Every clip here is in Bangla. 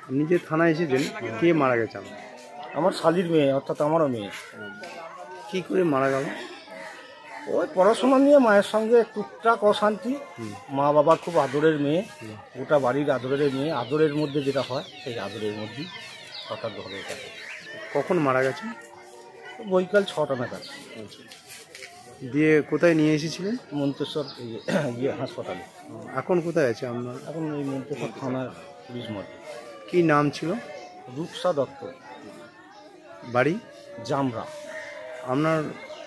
আপনি যে থানায় এসেছেন, কে মারা গেছে? আমার শালির মেয়ে, অর্থাৎ আমারও মেয়ে। কি করে মারা গেল? ওই পড়াশোনা নিয়ে মায়ের সঙ্গে টুকটাক অশান্তি। মা বাবার খুব আদরের মেয়ে, গোটা বাড়ির আদরের মেয়ে। আদরের মধ্যে যেটা হয় সেই আদরের মধ্যেই হঠাৎ ধরে এটা। কখন মারা গেছে? বৈকাল 6টা নাগাদ। দিয়ে কোথায় নিয়ে এসেছিলেন? মন্তেশ্বর হাসপাতালে। এখন কোথায় আছে আপনার? এখন এই মন্তেশ্বর থানার পুলিশ মর্গে। কি নাম ছিল? রূপসা দত্ত, বাড়ি? জামরা। আপনার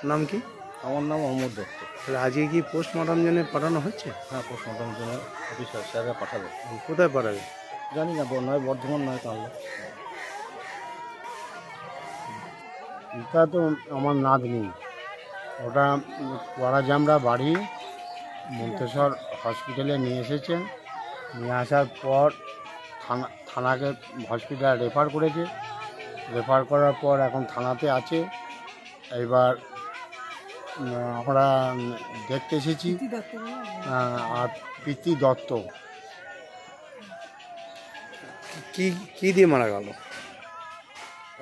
নাম কি? আমার নাম অমর দত্ত। তাহলে আজকে কি পোস্টমর্টম জন্য পাঠানো হচ্ছে? হ্যাঁ, পোস্টমর্টম জন্য অফিসার স্যাররা পাঠাবে। কোথায় পাঠাবে? জানি না, নয় বর্ধমান নয় তাহলে। এটা তো আমার নাতনি, ওটা পড়া জামরা বাড়ি, মন্তেশ্বর হসপিটালে নিয়ে এসেছে। নিয়ে আসার পর থানাকে হসপিটাল রেফার করেছে। রেফার করার পর এখন থানাতে আছে। এবার আমরা দেখতে এসেছি। আর প্রীতি দত্ত। কি কি দিয়ে মারা গেল?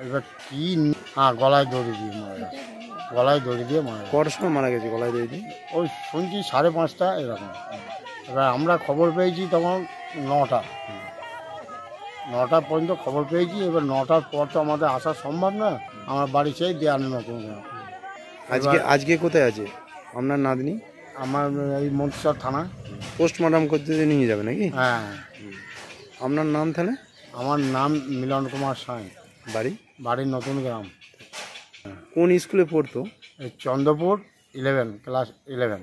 এবার কি, গলায় দড়ি দিয়ে মারা গেছে। গলায় দড়ি দিয়ে মারা গেছে। কটার সময় মারা গেছে গলায় দড়ি দিয়ে? ওই শুনছি 5:30 এরকম। এবার আমরা খবর পেয়েছি তখন 9টা পর্যন্ত খবর পেয়েছি। এবার 9টার পর তো আমাদের আসা সম্ভব না। আমার বাড়ি সেই দেয়ালে নতুন। আজকে কোথায় আছে আপনার নাতনি? আমার এই মন্তেশ্বর থানা। পোস্টমর্টম করতে নিয়ে যাবে নাকি? হ্যাঁ। আপনার নাম তাহলে? আমার নাম মিলন কুমার সাঁই। বাড়ি নতুন গ্রাম। কোন স্কুলে পড়তো? চন্দ্রপুর 11, ক্লাস 11।